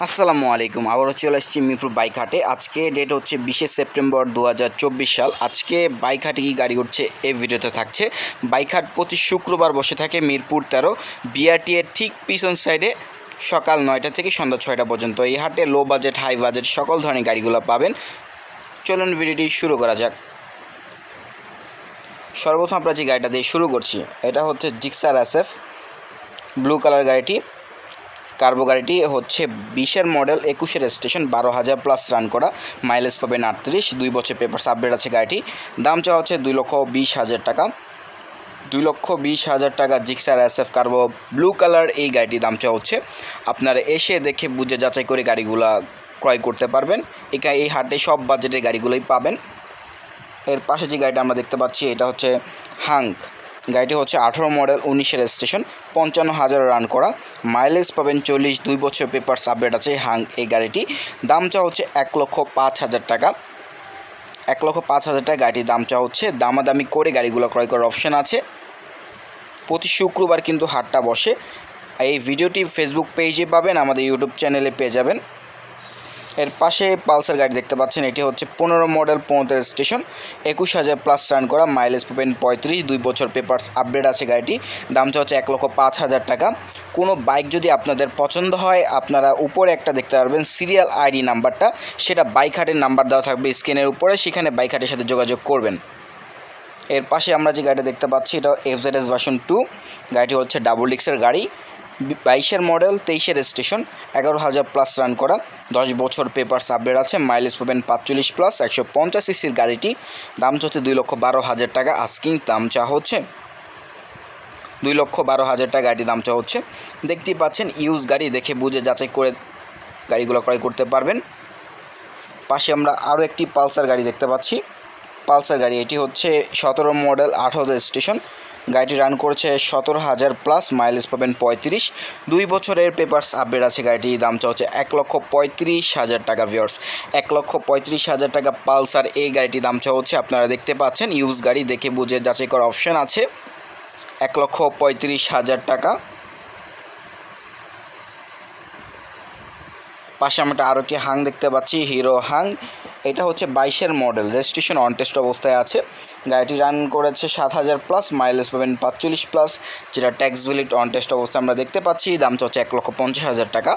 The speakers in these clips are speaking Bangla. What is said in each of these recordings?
আসসালামু আলাইকুম। আবারও চলে আসছি মিরপুর বাইক হাটে। আজকে ডেট হচ্ছে 20শে সেপ্টেম্বর 2024 সাল। আজকে বাইক হাটে কী গাড়ি উঠছে এই ভিডিওতে থাকছে। বাইক হাট প্রতি শুক্রবার বসে থাকে মিরপুর 13 বিআরটি এর ঠিক পিছন সাইডে সকাল 9টা থেকে সন্ধ্যা 6টা পর্যন্ত। এই হাটে লো বাজেট হাই বাজেট সকল ধরনের গাড়িগুলো পাবেন। চলুন ভিডিওটি শুরু করা যাক। সর্বপ্রথম আমরা যে গাড়িটা দিয়ে শুরু করছি এটা হচ্ছে জিক্সার এসএফ ব্লু কালার গাড়িটি। কার্বো গাড়িটি হচ্ছে 20-এর মডেল, 21-এর রেজিস্ট্রেশন, 12,000 প্লাস রান করা, মাইলেজ পাবেন 38, 2 বছর পেপারস আপডেট আছে গাড়িটি। দাম চাওয়া হচ্ছে 2,20,000 টাকা। 2,20,000 টাকা জিক্সার এসএফ কার্বো ব্লু কালার এই গাড়িটি দাম চাওয়া হচ্ছে। আপনারা এসে দেখে বুঝে যাচাই করে গাড়িগুলা ক্রয় করতে পারবেন। এই হাটে সব বাজেটের গাড়িগুলোই পাবেন। এর পাশে যে গাড়িটা আমরা দেখতে পাচ্ছি এটা হচ্ছে হাঙ্ক। গাড়িটি হচ্ছে 18 মডেল, 19-এর রেজিস্ট্রেশন, 55,000 রান করা, মাইলেজ পাবেন 40, 2 বছর পেপারস আপডেট আছে হাঙ্ক এই গাড়িটি। দাম চাওয়া হচ্ছে 1,05,000 টাকা। 1,05,000 টাকা গাড়িটির দাম চাওয়া হচ্ছে। দামাদামি করে গাড়িগুলো ক্রয় করার অপশান আছে। প্রতি শুক্রবার কিন্তু হাটটা বসে। এই ভিডিওটি ফেসবুক পেজে পাবেন, আমাদের ইউটিউব চ্যানেলে পেয়ে যাবেন। এর পাশে পালসার গাড়ি দেখতে পাচ্ছেন, এটি হচ্ছে 15 মডেল, 15 রেজিস্ট্রেশন, 21,000 প্লাস রান করা, মাইলেজ পাবেন 35, 2 বছর পেপারস আপডেট আছে গাড়িটি। দাম হচ্ছে 1,05,000 টাকা। কোনো বাইক যদি আপনাদের পছন্দ হয় আপনারা উপরে একটা দেখতে পারবেন সিরিয়াল আইডি নাম্বারটা, সেটা বাইক হাটের নাম্বার দেওয়া থাকবে স্ক্রিনের উপরে, সেখানে বাইক হাটের সাথে যোগাযোগ করবেন। এর পাশে আমরা যে গাড়িটা দেখতে পাচ্ছি এটা এফজেডএস ভার্সন 2। গাড়িটি হচ্ছে ডাবল ডিক্সের গাড়ি, 22-এর মডেল, 23-এর রেজিস্ট্রেশন, 11,000 প্লাস রান করা, 10 বছর পেপারস আপডেট আছে, মাইলেজ পাবেন 45 প্লাস, 150 সিসির গাড়িটি। দাম হচ্ছে 2,12,000 টাকা। আস্কিং দাম চাওয়া হচ্ছে 2,12,000 টাকা গাড়িটির দাম চাওয়া হচ্ছে। দেখতেই পাচ্ছেন ইউজ গাড়ি, দেখে বুঝে যাচাই করে গাড়িগুলো ক্রয় করতে পারবেন। পাশে আমরা আরও একটি পালসার গাড়ি দেখতে পাচ্ছি। পালসার গাড়ি এটি হচ্ছে 17 মডেল, 18 রেজিস্ট্রেশন, গাড়িটি রান করেছে 17,000 প্লাস, মাইলেজ পাবেন 35, 2 বছরের পেপারস আপডেট আছে গাড়িটির দাম হচ্ছে 1,35,000 টাকা। ভিউয়ার্স 1,35,000 টাকা পালসার এই গাড়িটির দাম হচ্ছে। আপনারা দেখতে পাচ্ছেন ইউজ গাড়ি, দেখে বুঝে যাচাই করার অপশান আছে। 1,35,000 টাকা। পাশে আমরা আরও একটি হাং দেখতে পাচ্ছি, হিরো হাং। এটা হচ্ছে 22-এর মডেল, রেজিস্ট্রেশন অন টেস্ট অবস্থায় আছে। গাড়িটি রান করেছে 7,000 প্লাস, মাইলেজ পাবেন 45 প্লাস, যেটা ট্যাক্স ভ্যালিড অন টেস্ট অবস্থায় আমরা দেখতে পাচ্ছি। দাম হচ্ছে 1,50,000 টাকা।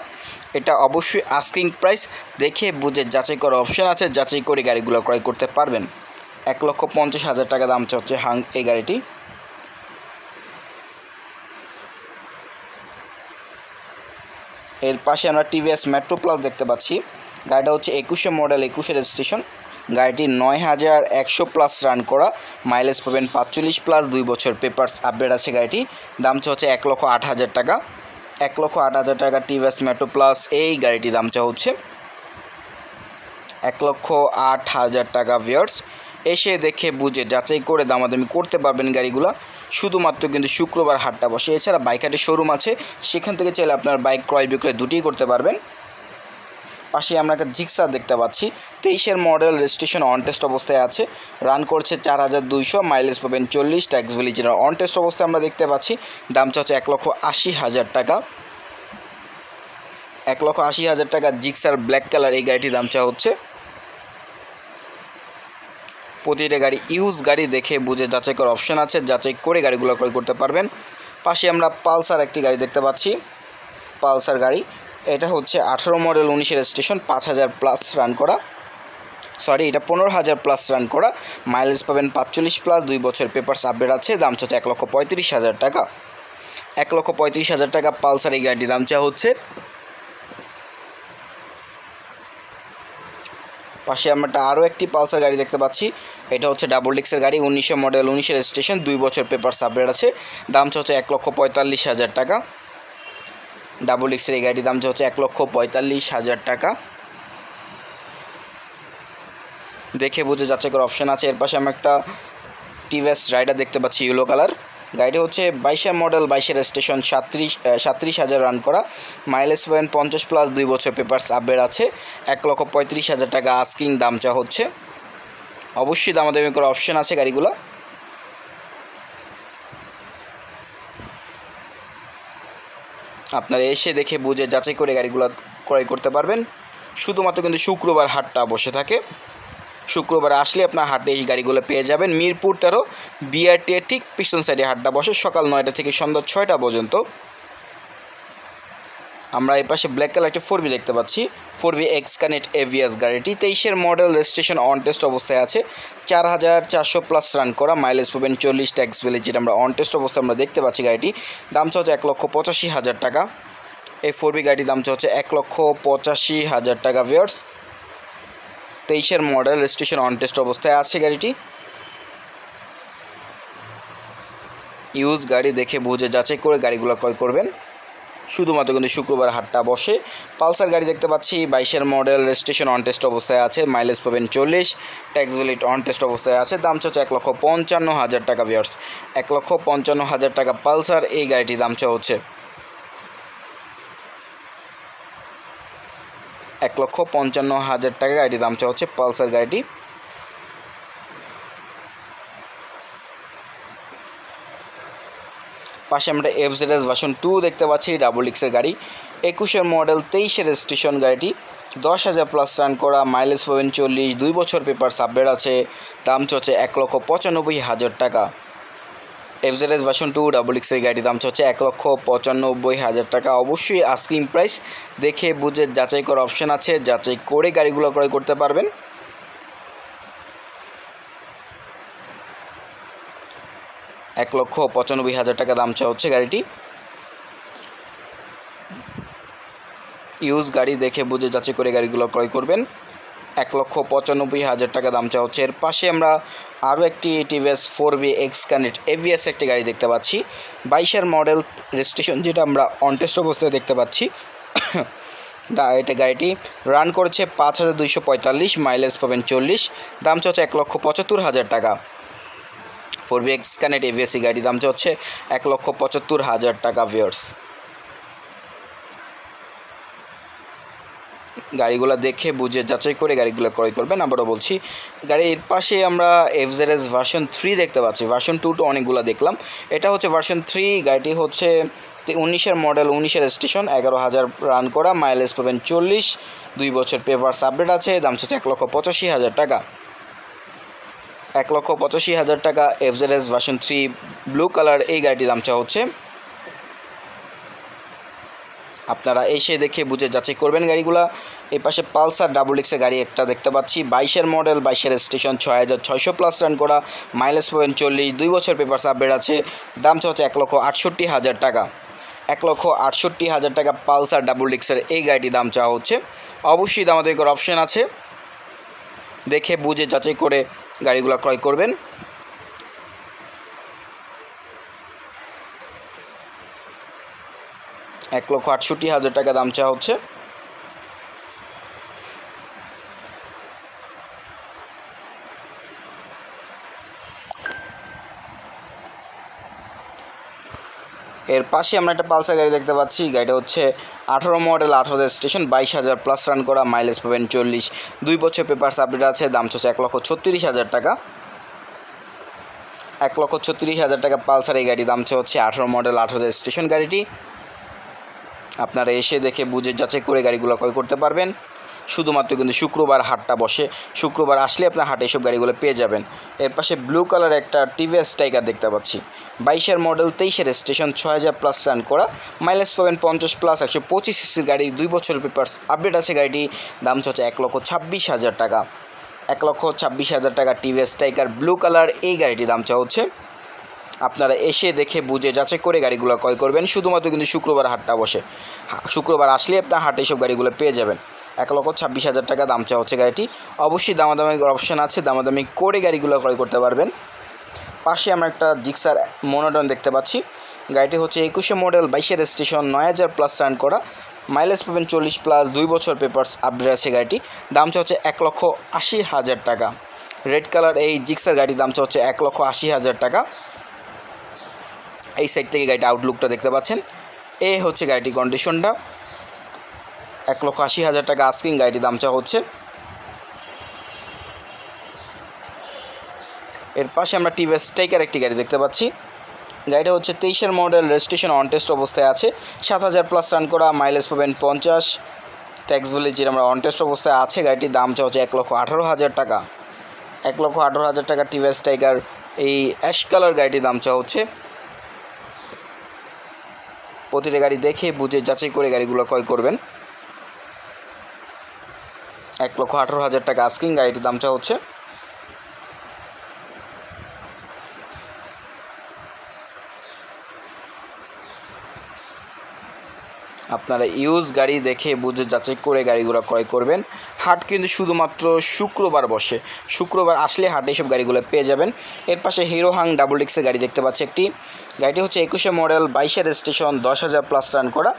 এটা অবশ্যই আস্কিং প্রাইস, দেখে বুঝে যাচাই করার অপশান আছে, যাচাই করে গাড়িগুলো ক্রয় করতে পারবেন। 1,50,000 টাকা দাম হচ্ছে হাং এই গাড়িটি। এর পাশে আমরা টিভিএস মেট্রো প্লাস দেখতে পাচ্ছি। গাড়িটা হচ্ছে 21-এ মডেল, 21-এর রেজিস্ট্রেশন, গাড়িটি 9,100 প্লাস রান করা, মাইলেজ পাবেন 45 প্লাস, 2 বছর পেপারস আপডেট আছে গাড়িটি। দাম হচ্ছে 1,08,000 টাকা। 1,08,000 টাকা টিভিএস মেট্রো প্লাস এই গাড়িটির দাম হচ্ছে 1,08,000 টাকা। ভিউয়ার্স এসে দেখে বুঝে যাচাই করে দামাদামি করতে পারবেন গাড়িগুলো। শুধুমাত্র কিন্তু শুক্রবার হাটটা বসে, এছাড়া বাইক হাটের শোরুম আছে, সেখান থেকে চাইলে আপনার বাইক ক্রয় বিক্রয় দুটিই করতে পারবেন। পাশে আমরা একটা জিক্সার দেখতে পাচ্ছি, 23-এর মডেল, রেজিস্ট্রেশন অন টেস্ট অবস্থায় আছে, রান করছে 4,200, মাইলেজ পাবেন 40, ট্যাক্স ভ্যালিড অন টেস্ট অবস্থায় আমরা দেখতে পাচ্ছি। দাম হচ্ছে 1,80,000 টাকা। 1,80,000 টাকা জিক্সার ব্ল্যাক কালার এই গাড়িটির দাম চাওয়া হচ্ছে। প্রতিটা গাড়ি ইউজ গাড়ি, দেখে বুঝে যাচাই করার অপশান আছে, যাচাই করে গাড়িগুলো ক্রয় করতে পারবেন। পাশে আমরা পালসার একটি গাড়ি দেখতে পাচ্ছি। পালসার গাড়ি এটা হচ্ছে 18 মডেল, 19-এর রেজিস্ট্রেশন, 5,000 প্লাস রান করা, এটা 15,000 প্লাস রান করা, মাইলেজ পাবেন 45 প্লাস, 2 বছর পেপারস আপডেট আছে। দাম হচ্ছে 1,35,000 টাকা। 1,35,000 টাকা পালসার এই গাড়িটির দাম চাওয়া হচ্ছে। পাশে আমরা আরও একটি পালসার গাড়ি দেখতে পাচ্ছি। এটা হচ্ছে ডাবল ডিক্সের গাড়ি, 19-এ মডেল, 19-এর রেজিস্ট্রেশন, 2 বছর পেপারস আপডেট আছে। দাম হচ্ছে 1,45,000 টাকা। ডাবল ডিক্সের এই গাড়িটির দাম হচ্ছে 1,45,000 টাকা। দেখে বুঝে যাচাই করার অপশান আছে। এর পাশে আমরা একটা টিভিএস রাইডার দেখতে পাচ্ছি, ইয়েলো কালার। গাড়িটি হচ্ছে 22-এর মডেল, 22-এর রেজিস্ট্রেশন, 37,000 রান করা, মাইলেজ পাবেন 50 প্লাস, 2 বছর পেপারস আপডেট আছে। 1,35,000 টাকা আস্কিং দাম চা হচ্ছে। অবশ্যই দামাদামি করার অপশান আছে গাড়িগুলো। আপনারা এসে দেখে বুঝে যাচাই করে গাড়িগুলো ক্রয় করতে পারবেন। শুধুমাত্র কিন্তু শুক্রবার হাটটা বসে থাকে। শুক্রবার আসলে আপনার হাটে এই গাড়িগুলো পেয়ে যাবেন। মিরপুর 13 বিআরটি এর ঠিক পিছন সাইডে হাটটা বসে সকাল 9টা থেকে সন্ধ্যা 6টা পর্যন্ত। আমরা এই পাশে ব্ল্যাক কালার একটি 4B দেখতে পাচ্ছি। 4B এক্স কানেক্ট এভিএস গাড়িটি 23-এর মডেল, রেজিস্ট্রেশন অন টেস্ট অবস্থায় আছে। 4400+ রান করা, মাইলেজ পাবেন 40, ট্যাক্স ভ্যালি যেটা আমরা অন টেস্ট অবস্থায় আমরা দেখতে পাচ্ছি। গাড়িটি দাম হচ্ছে 1,85,000 টাকা। এই 4B গাড়ির দাম হচ্ছে 1,85,000 টাকা ভিউয়ার্স। 23-এর মডেল, রেজিস্ট্রেশন অন টেস্ট অবস্থায় আছে গাড়িটি। ইউজ গাড়ি দেখে বুঝে যাচাই করে গাড়িগুলো ক্রয় করবেন। শুধুমাত্র কিন্তু শুক্রবার হাটটা বসে। পালসার গাড়ি দেখতে পাচ্ছি 22-এর মডেল, রেজিস্ট্রেশন অন টেস্ট অবস্থায় আছে, মাইলেজ পাবেন 40, ট্যাক্স ভ্যালিড অন টেস্ট অবস্থায় আছে। দাম হচ্ছে 1,55,000 টাকা ভিউয়ার্স। 1,55,000 টাকা পালসার এই গাড়িটির দাম হচ্ছে 1,55,000 টাকা গাড়িটির দাম হচ্ছে পালসার গাড়িটি। পাশে আমরা FZS ভার্সন 2 দেখতে পাচ্ছি, ডাবল এক্সের গাড়ি, 21-এর মডেল, 23-এর রেজিস্ট্রেশন গাড়িটি। 10,000+ রান করা, মাইলেজ পাবেন 40, 2 বছর পেপার সাবমিট আছে। দাম হচ্ছে 1,95,000 টাকা। FZS ভার্সন 2 ডাবল এক্সের গাড়ির দাম হচ্ছে 1,95,000 টাকা। অবশ্যই আস্কিং প্রাইস দেখে বুঝে যাচাই করার অপশান আছে, যাচাই করে গাড়িগুলো ক্রয় করতে পারবেন। 1,95,000 টাকা দাম হচ্ছে গাড়িটি। ইউজ গাড়ি দেখে বুঝে যাচাই করে গাড়িগুলো ক্রয় করবেন। 1,95,000 টাকা দাম হচ্ছে। এর পাশে আমরা আরও একটি TVS 4B x connect ABS একটি গাড়ি দেখতে পাচ্ছি, 22-এর মডেল, রেজিস্ট্রেশন যেটা আমরা অন টেস্ট অবস্থায় দেখতে পাচ্ছি। এটা গাড়িটি রান করেছে 5,245, মাইলেজ পাবেন 40, দাম হচ্ছে 1,75,000 টাকা। 4B এক্স কানেক্ট এভিএস গাড়ির দাম হচ্ছে 1,75,000 টাকা ভিউয়ার্স। গাড়িগুলো দেখে বুঝে যাচাই করে গাড়িগুলো ক্রয় করবেন। আবারও বলছি, গাড়ির পাশে আমরা FZS ভার্সন 3 দেখতে পাচ্ছি। ভার্সন 2 তো অনেকগুলো দেখলাম, এটা হচ্ছে ভার্সন 3। গাড়িটি হচ্ছে 19-এর মডেল, 19-এর রেজিস্ট্রেশন, 11,000 রান করা, মাইলেজ পাবেন 40, 2 বছর পেপার সাবমিট আছে। দাম হচ্ছে 1,85,000 টাকা। 1,85,000 টাকা FZS ভার্সন 3 ব্লু কালার এই গাড়িটির দাম হচ্ছে। আপনারা এসে দেখে বুঝে যাচাই করবেন গাড়িগুলা। এই পাশে পালসার ডাবল এক্সের গাড়ি একটা দেখতে পাচ্ছি, 22-এর মডেল, 22-এর রেজিস্ট্রেশন, 6,600+ রান করা, মাইলেজ পাবেন 40, 2 বছর পেপার সাবমিট আছে। দাম হচ্ছে 1,68,000 টাকা। 1,68,000 টাকা পালসার ডাবল এক্সের এই গাড়িটির দাম চাওয়া হচ্ছে। অবশ্যই দামাদামি করার অপশান আছে, দেখে বুঝে যাচাই করে গাড়িগুলো ক্রয় করবেন। $1,68,000 টাকা দাম চাওয়া হচ্ছে। এর পাশে আমরা একটা পালসার গাড়ি দেখতে পাচ্ছি, গাড়িটা হচ্ছে 18 মডেল, 18 রেজিস্ট্রেশন, 22,000+ রান করা, মাইলেজ পাবেন 40, 2 বছর পেপার সাবমিট আছে। দাম হচ্ছে 1,36,000 টাকা। 1,36,000 টাকা পালসার এই গাড়ির দাম হচ্ছে 18 মডেল, 18 রেজিস্ট্রেশন গাড়িটি। আপনারা এসে দেখে বুঝে যাচাই করে গাড়িগুলো ক্রয় করতে পারবেন। শুধুমাত্র কিন্তু শুক্রবার হাটটা বসে, শুক্রবার আসলে আপনার হাটে এসব গাড়িগুলো পেয়ে যাবেন। এর পাশে ব্লু কালার একটা টিভিএস টাইগার দেখতে পাচ্ছি, 22-এর মডেল, 23-এর রেজিস্ট্রেশন, 6,000+ রান করা, মাইলেজ পাবেন 50+, 125 সিসির গাড়ি, 2 বছর পেপার আপডেট আছে গাড়িটি। দাম হচ্ছে 1,26,000 টাকা। 1,26,000 টাকা টিভিএস টাইগার ব্লু কালার এই গাড়িটির দাম হচ্ছে। আপনারা এসে দেখে বুঝে যাচাই করে গাড়িগুলো ক্রয় করবেন। শুধুমাত্র কিন্তু শুক্রবার হাটটা বসে, শুক্রবার আসলে আপনার হাটে এইসব গাড়িগুলো পেয়ে যাবেন। 1,26,000 টাকা দাম হচ্ছে গাড়িটি। অবশ্যই দামাদামি অপশান আছে, দামাদামি করে গাড়িগুলো ক্রয় করতে পারবেন। পাশে আমরা একটা জিক্সার মনোটন দেখতে পাচ্ছি, গাড়িটি হচ্ছে 21-এ মডেল, 22-এর রেজিস্ট্রেশন, 9,000+ রান করা, মাইলেজ পাবেন 40+, 2 বছর পেপারস আপডেট আছে গাড়িটি। দাম হচ্ছে 1,80,000 টাকা। রেড কালার এই জিক্সার গাড়ির দাম হচ্ছে 1,80,000 টাকা। এই সাইড থেকে গাড়িটা আউটলুকটা দেখতে পাচ্ছেন, এই হচ্ছে গাড়িটির কন্ডিশনটা। 1,80,000 টাকা আস্কিং, গাড়িটির দাম হচ্ছে। এর পাশে আমরা টিভিএস টাইগার একটি গাড়ি দেখতে পাচ্ছি, গাড়িটা হচ্ছে 23-এর মডেল, রেজিস্ট্রেশন অন টেস্ট অবস্থায় আছে, 7,000+ রান করা, মাইলেজ পাবেন 50, ট্যাক্স ভ্যালি যেটা আমরা অন টেস্ট অবস্থায় আছে, গাড়িটির দাম চাওয়া হচ্ছে 1,18,000 টাকা। 1,18,000 টাকা টিভিএস টাইগার এই অ্যাশ কালার গাড়িটির দাম চাওয়া হচ্ছে। প্রতিটা গাড়ি দেখে বুঝে যাচাই করে গাড়িগুলো ক্রয় করবেন। 1,18,000 টাকা আস্কিং, গাড়িটির দাম চাওয়া হচ্ছে। আপনারা ইউজ গাড়ি দেখে বুঝে যাচাই করে গাড়িগুলো ক্রয় করবেন। হাট কিন্তু শুধুমাত্র শুক্রবার বসে, শুক্রবার আসলে হাটে এইসব গাড়িগুলো পেয়ে যাবেন। এর পাশে হিরো হাং ডাবল ডিক্সের গাড়ি দেখতে পাচ্ছি একটি। গাড়িটি হচ্ছে 21 মডেল, 22 রেজিস্ট্রেশন, 10,000 প্লাস রান করা,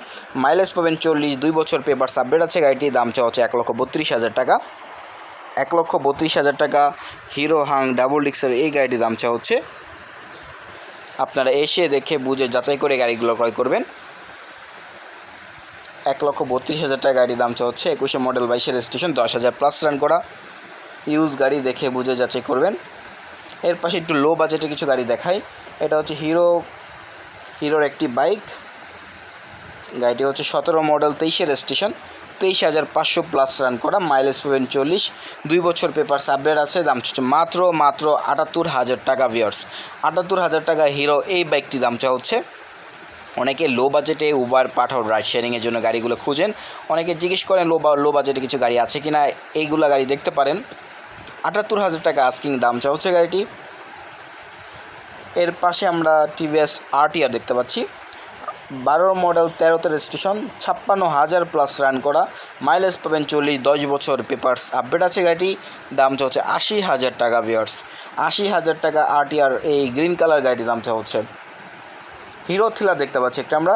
মাইলেজ পাবেন 40, 2 বছর পেপার আপডেট আছে। গাড়িটির দাম চাওয়া হচ্ছে 1,32,000 টাকা। 1,32,000 টাকা হিরো হাং ডাবল ডিক্সের এই গাড়িটির দাম চাওয়া হচ্ছে। আপনারা এসে দেখে বুঝে যাচাই করে গাড়িগুলো ক্রয় করবেন। 1,32,000 টাকা গাড়ির দাম চাওয়া হচ্ছে। 21 মডেল, 22 রেজিস্ট্রেশন, 10,000 প্লাস রান করা, ইউজ গাড়ি দেখে বুঝে যাচাই করবেন। এর পাশে একটু লো বাজেটে কিছু গাড়ি দেখাই। এটা হচ্ছে হিরোর একটি বাইক। গাড়িটি হচ্ছে 17 মডেল, 23 রেজিস্ট্রেশন, 23,500 প্লাস রান করা, মাইলেজ পাবেন 40, 2 বছর পেপার আপডেট আছে। দাম হচ্ছে মাত্র 78,000 টাকা। ভিউয়ার্স, 78,000 টাকা হিরো এই বাইকটি দাম চাওয়া হচ্ছে। অনেকে লো বাজেটে উবার পাঠাও রাইড শেয়ারিংয়ের জন্য গাড়িগুলো খুঁজেন। অনেকে জিজ্ঞেস করেন লো বাজেটে কিছু গাড়ি আছে কি না, এইগুলো গাড়ি দেখতে পারেন। 78,000 টাকা আস্কিং দাম চাওয়া হচ্ছে গাড়িটি। এর পাশে আমরা টিভিএস RTR দেখতে পাচ্ছি। 12 মডেল, 13 রেজিস্ট্রেশন, 56,000 প্লাস রান করা, মাইলেজ পাবেন 40, 10 বছর পেপারস আপডেট আছে। গাড়িটি দাম চাওয়া হচ্ছে 80,000 টাকা। ভিউয়ার্স, 80,000 টাকা RTR এই গ্রিন কালার গাড়িটির দাম চাওয়া হচ্ছে। হিরো থ্রিলার দেখতে পাচ্ছি একটা আমরা।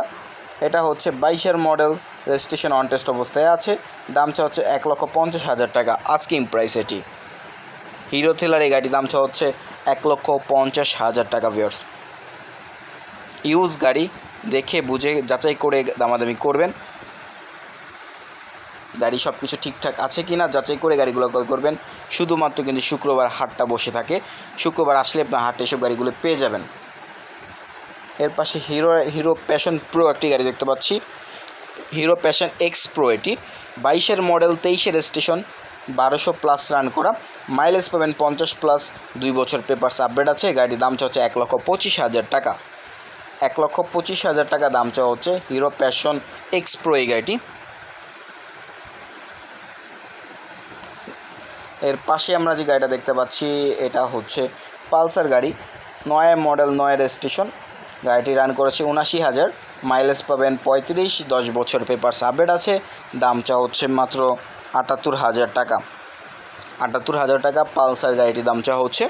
এটা হচ্ছে 22 মডেল, রেজিস্ট্রেশন অন টেস্ট অবস্থায় আছে। দাম চাওয়া হচ্ছে 1,50,000 টাকা আস্কিং প্রাইস। এটি হিরো থ্রিলার এই গাড়ির দাম চাওয়া হচ্ছে 1,50,000 টাকা। ভিউয়ার্স, ইউজ গাড়ি দেখে বুঝে যাচাই করে দামাদামি করবেন। গাড়ি সব কিছু ঠিকঠাক আছে কি না যাচাই করে গাড়িগুলো ক্রয় করবেন। শুধুমাত্র কিন্তু শুক্রবার হাটটা বসে থাকে, শুক্রবার আসলে আপনার হাটে এসব গাড়িগুলো পেয়ে যাবেন। এর পাশে হিরো প্যাশন প্রো একটি গাড়ি দেখতে পাচ্ছি। হিরো প্যাশন এক্স প্রো, এটি 22 মডেল, 23 রেজিস্ট্রেশন, 1200 প্লাস রান করা, মাইলেজ পাবেন 50 প্লাস, 2 বছর পেপারস আপডেট আছে। গাড়ির দাম চাওয়া হচ্ছে 1,25,000 টাকা। 1,25,000 টাকা দাম চাওয়া হচ্ছে হিরো প্যাশন এক্স প্রো এই গাড়িটি। এর পাশে আমরা যে গাড়িটা দেখতে পাচ্ছি এটা হচ্ছে পালসার গাড়ি। 9 মডেল, 9 রেজিস্ট্রেশন, গাড়িটি রান করেছে 79,000, মাইলেজ পাবেন 35, 10 বছর পেপারস আপডেট আছে। দাম চাওয়া হচ্ছে মাত্র 78,000 টাকা। 78,000 টাকা পালসার গাড়িটির দাম চাওয়া হচ্ছে।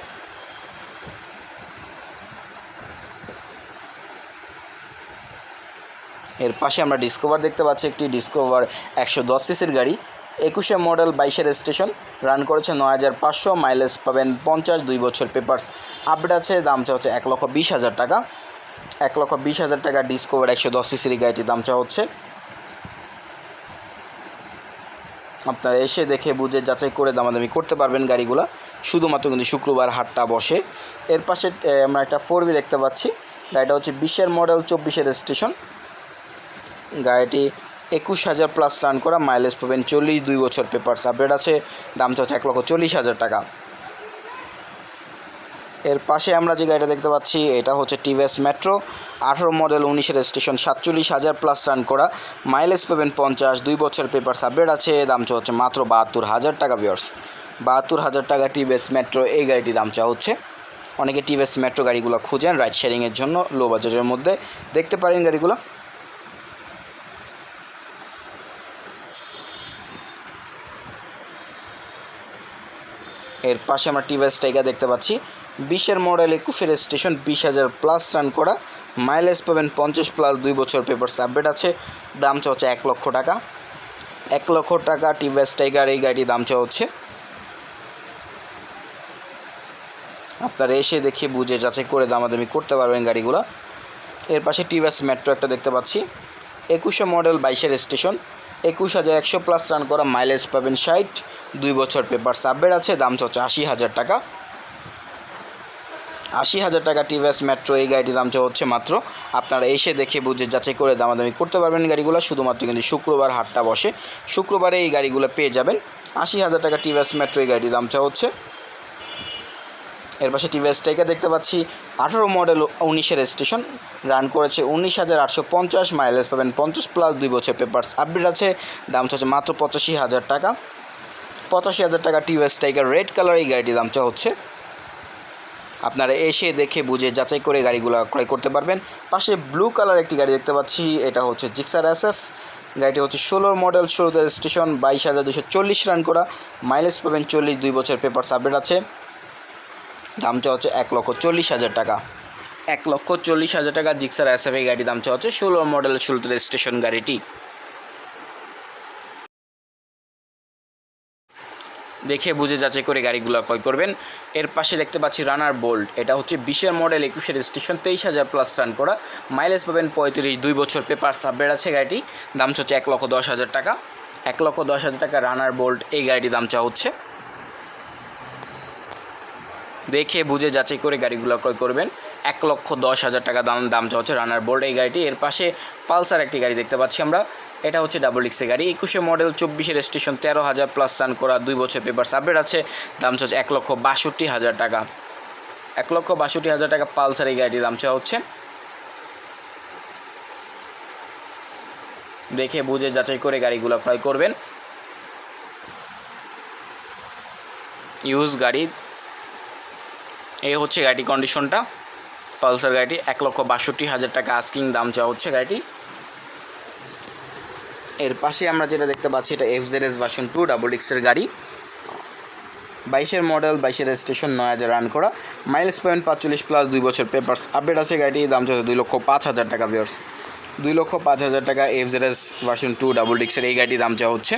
এর পাশে আমরা ডিসকভার দেখতে পাচ্ছি একটি। ডিসকভার 110 সিসির গাড়ি, 21 মডেল, 22 রেজিস্ট্রেশন, রান করেছে 9,500, মাইলেজ পাবেন 50, 2 বছর পেপারস আপডেট আছে। দাম চাওয়া হচ্ছে 1,20,000 টাকা। 1,20,000 টাকা ডিসকভার 110 সিসির গাড়িটির দাম চাওয়া হচ্ছে। আপনারা এসে দেখে বুঝে যাচাই করে দামাদামি করতে পারবেন গাড়িগুলো। শুধুমাত্র কিন্তু শুক্রবার হাটটা বসে। এর পাশে আমরা একটা 4B দেখতে পাচ্ছি। গাড়িটা হচ্ছে 20 মডেল, 24 রেজিস্ট্রেশন, গাড়িটি 21,000 প্লাস রান করা, মাইলেজ পাবেন 40, 2 বছর পেপারস আপডেট আছে। দাম চাচ্ছে 1,40,000 টাকা। এর পাশে আমরা যে গাড়িটা দেখতে পাচ্ছি এটা হচ্ছে TVS metro. 18 model, 19 registration, 47,000 plus run করা, মাইলেজ পাবেন 50, 2 বছর পেপারস আপডেট আছে। দাম চাওয়া হচ্ছে মাত্র 72,000 টাকা। ভিউয়ার্স, 72,000 টাকা টিভিএস মেট্রো এই গাড়িটির দাম চাওয়া হচ্ছে। অনেকে টিভিএস মেট্রো গাড়িগুলো খুঁজেন রাইড শেয়ারিংয়ের জন্য, লো বাজেটের মধ্যে দেখতে পারেন গাড়িগুলো। এর পাশে আমরা টিভিএস টাইগার দেখতে পাচ্ছি। 20 মডেল, 21 রেজিস্ট্রেশন, 20,000 প্লাস রান করা, মাইলেজ পাবেন 50 প্লাস, 2 বছর পেপারস আপডেট আছে। দাম চাওয়া হচ্ছে 1 লক্ষ টাকা। 1 লক্ষ টাকা টিভিএস টাইগার এই গাড়ির দাম চাওয়া হচ্ছে। আপনারা এসে দেখে বুঝে যাচাই করে দামাদামি করতে পারবেন গাড়িগুলো। এর পাশে টিভিএস মেট্রো একটা দেখতে পাচ্ছি। 21 মডেল, 22 রেজিস্ট্রেশন, 21,100 প্লাস রান করা, মাইলেজ পাবেন 60, 2 বছর পেপারস আপডেট আছে। দাম চাচ্ছে 80,000 টাকা। 80,000 টাকা টিভিএস মেট্রো এই গাড়িটির দাম হচ্ছে মাত্র। আপনারা এসে দেখে বুঝে যাচাই করে দামাদামি করতে পারবেন গাড়িগুলো। শুধুমাত্র কিন্তু শুক্রবার হাটটা বসে, শুক্রবারে এই গাড়িগুলো পেয়ে যাবেন। 80,000 টাকা টিভিএস মেট্রো এই গাড়িটির দাম হচ্ছে। এর পাশে টিভিএস টাইগার দেখতে পাচ্ছি 18 মডেল 19-এর রেজিস্ট্রেশন, রান করেছে 19,850, মাইলেজ পাবেন 50+, 2 বছর পেপারস আপডেট আছে। দাম হচ্ছে মাত্র 85,000 টাকা। 85,000 টাকা টিভিএস টাইগার রেড কালার এই গাড়িটির দাম হচ্ছে। আপনারা এসে দেখে বুঝে যাচাই করে গাড়িগুলো ক্রয় করতে পারবেন। পাশে ব্লু কালার একটি গাড়ি দেখতে পাচ্ছি, এটা হচ্ছে জিক্সার SF। গাড়িটি হচ্ছে 16 মডেল, 16 রেজিস্ট্রেশন, 22,240 রান করা, মাইলেজ পাবেন 40, 2 বছর পেপারস আপডেট আছে। দামটা হচ্ছে 1,40,000 টাকা। 1,40,000 টাকা জিক্সার SF এই গাড়ির দাম হচ্ছে 16 মডেল, 16 রেজিস্ট্রেশন গাড়িটি। দেখে বুঝে যাচাই করে গাড়িগুলো ক্রয় করবেন। এর পাশে দেখতে পাচ্ছি রানার বোল্ট, এটা হচ্ছে 20-এর মডেল, 21-এর রেজিস্ট্রেশন, 23,000+ রান করা, মাইলেজ পাবেন 35, 2 বছর পেপারস আপডেট আছে গাড়িটি। দাম হচ্ছে 1,10,000 টাকা। 1,10,000 টাকা রানার বোল্ট এই গাড়িটির দাম হচ্ছে। দেখে বুঝে যাচাই করে গাড়িগুলো ক্রয় করবেন। 1,10,000 টাকা দাম হচ্ছে রানার বোল্ট এই গাড়িটি। এর পাশে পালসার একটি গাড়ি দেখতে পাচ্ছি আমরা, এটা হচ্ছে ডাবল ডিক্সের গাড়ি, 21 মডেল, 24-এর রেজিস্ট্রেশন, 13,000+ রান করা, 2 বছর পেপারস আপডেট আছে। দাম হচ্ছে 1,62,000 টাকা। 1,62,000 টাকা পালসার এই গাড়িটির দাম হচ্ছে। দেখে বুঝে যাচাই করে গাড়িগুলো ক্রয় করবেন। ইউজ গাড়ি এই হচ্ছে গাড়ি কন্ডিশনটা। পালসার গাড়িটি 1,62,000 টাকা আস্কিং দাম হচ্ছে গাড়িটি। এর পাশে আমরা যেটা দেখতে পাচ্ছি, এটা FZS ভার্সন 2 ডাবল ডিক্সের গাড়ি, 22-এর মডেল, 22-এর রেজিস্ট্রেশন, 9,000 রান করা, মাইলেজ পাবেন 45+, 2 বছর পেপারস আপডেট আছে গাড়িটির দাম হচ্ছে 2,05,000 টাকা। ভিউয়ার্স, 2,05,000 টাকা FZS ভার্সন 2 ডাবল ডিক্সের এই গাড়িটির দাম হচ্ছে।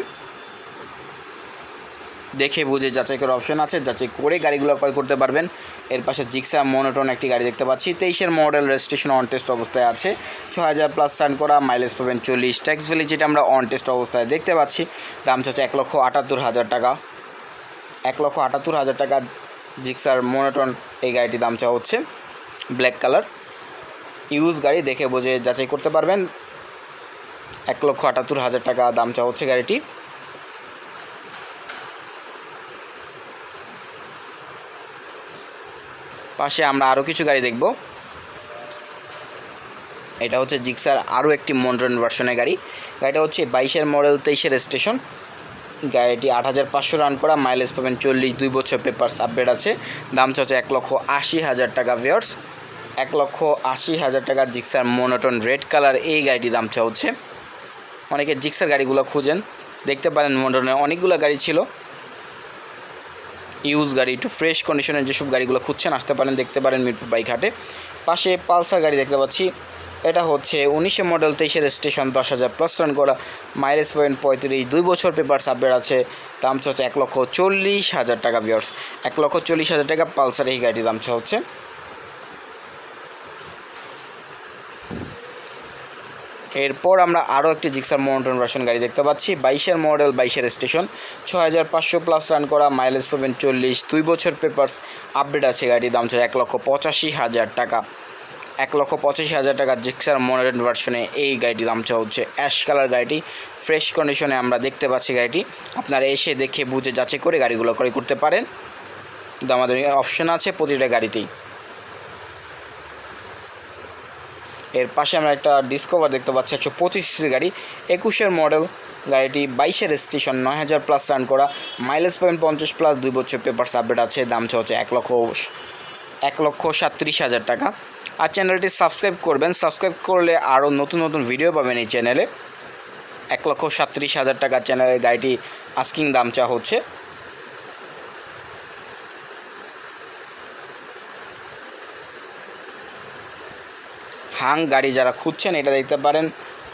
দেখে বুঝে যাচাই করার অপশন আছে, যাচাই করে গাড়িগুলো ক্রয় করতে পারবেন। এর পাশে জিক্সার মনোটন একটি গাড়ি দেখতে পাচ্ছি, 23-এর মডেল, রেজিস্ট্রেশন অন টেস্ট অবস্থায় আছে, 6,000+ রান করা, মাইলেজ পাবেন 40, ট্যাক্স ভ্যালি যেটা আমরা অন টেস্ট অবস্থায় দেখতে পাচ্ছি। দাম হচ্ছে 1,78,000 টাকা। 1,78,000 টাকা জিক্সার মনোটন এই গাড়িটির দাম হচ্ছে। ব্ল্যাক কালার ইউজ গাড়ি, দেখে বুঝে যাচাই করতে পারবেন। 1,78,000 টাকা দাম হচ্ছে গাড়িটি। পাশে আমরা আরও কিছু গাড়ি দেখব। এটা হচ্ছে জিক্সার আরও একটি মডার্ন ভার্সনের গাড়ি, গাড়িটা হচ্ছে 22-এর মডেল, 23-এর রেজিস্ট্রেশন, গাড়িটি 8,500 রান করা, মাইলেজ পাবেন 40, 2 বছর পেপারস আপডেট আছে। দাম হচ্ছে 1,80,000 টাকা। ভিউয়ার্স, 1,80,000 টাকা জিক্সার মনোটন রেড কালার এই গাড়িটির দাম হচ্ছে। অনেকে জিক্সার গাড়িগুলো খুঁজেন, দেখতে পারেন মডার্নের অনেকগুলো গাড়ি ছিল। ইউজ গাড়ি, একটু ফ্রেশ কন্ডিশনের যেসব গাড়িগুলো খুঁজছেন আসতে পারেন, দেখতে পারেন মিরপুর বাইক হাটে। পাশে পালসার গাড়ি দেখতে পাচ্ছি, এটা হচ্ছে 19-এর মডেল, 23-এর রেজিস্ট্রেশন, 10,000+ রান করা, মাইলেজ পাবেন 35, 2 বছর পেপারস আপডেট আছে। দাম হচ্ছে 1,40,000 টাকা। ভিউয়ার্স, 1,40,000 টাকা পালসার এই গাড়িটির দাম হচ্ছে। এরপর আমরা আরও একটি জিক্সার মনোটন ভার্সন গাড়ি দেখতে পাচ্ছি, 22-এর মডেল, 22-এর রেজিস্ট্রেশন, 6,500+ রান করা, মাইলেজ পাবেন 40, 2 বছর পেপারস আপডেট আছে। গাড়ির দাম হচ্ছে 1,85,000 টাকা। 1,85,000 টাকা জিক্সার মনোটন ভার্সনে এই গাড়িটির দাম হচ্ছে। অ্যাশ কালার গাড়িটি, ফ্রেশ কন্ডিশনে আমরা দেখতে পাচ্ছি গাড়িটি। আপনারা এসে দেখে বুঝে যাচাই করে গাড়িগুলো ক্রয় করতে পারেন। কিন্তু আমাদের অপশন আছে প্রতিটা গাড়িতেই। এর পাশে আমরা একটা ডিসকভার দেখতে পাচ্ছি, 125 গাড়ি, 21-এর মডেল, গাড়িটি 22-এর রেজিস্ট্রেশন, 9,000+ রান করা, মাইলেজ পাবেন 50+, 2 বছর পেপারস আপডেট আছে। দাম হচ্ছে 1,37,000 টাকা। আর চ্যানেলটি সাবস্ক্রাইব করবেন, সাবস্ক্রাইব করলে আরও নতুন নতুন ভিডিও পাবেন এই চ্যানেলে। 1,37,000 টাকা চ্যানেলে গাড়িটি আস্কিং দাম হচ্ছে। হাং গাড়ি যারা খুঁজছেন এটা দেখতে পারেন,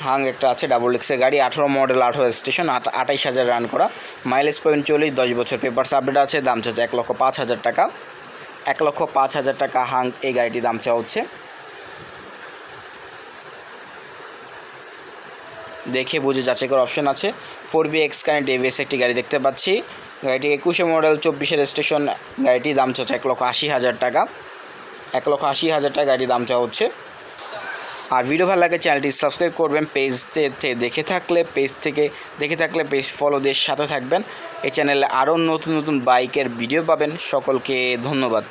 হাং একটা আছে ডাবল ডিক্সের গাড়ি, 18 মডেল, 18 রেজিস্ট্রেশন, 28,000 রান করা, মাইলেজ পাবেন 40, 10 বছর পেপারস আপডেট আছে। দাম হচ্ছে 1,05,000 টাকা। 1,05,000 টাকা হাং এই গাড়িটির দাম হচ্ছে। দেখে বুঝে যাচাই করার অপশন আছে। 4BX কারেন্ট ABS একটি গাড়ি দেখতে পাচ্ছি, গাড়িটি 21 মডেল, 24-এর রেজিস্ট্রেশন, গাড়িটির দাম হচ্ছে 1,80,000 টাকা। 1,80,000 টাকা গাড়ির দাম চাওয়া হচ্ছে। আর ভিডিও ভালো লাগে চ্যানেলটি সাবস্ক্রাইব করবেন, পেজ থেকে দেখে থাকলে পেজ ফলো দিয়ে সাথে থাকবেন। এই চ্যানেলে আরও নতুন নতুন বাইকের ভিডিও পাবেন। সকলকে ধন্যবাদ।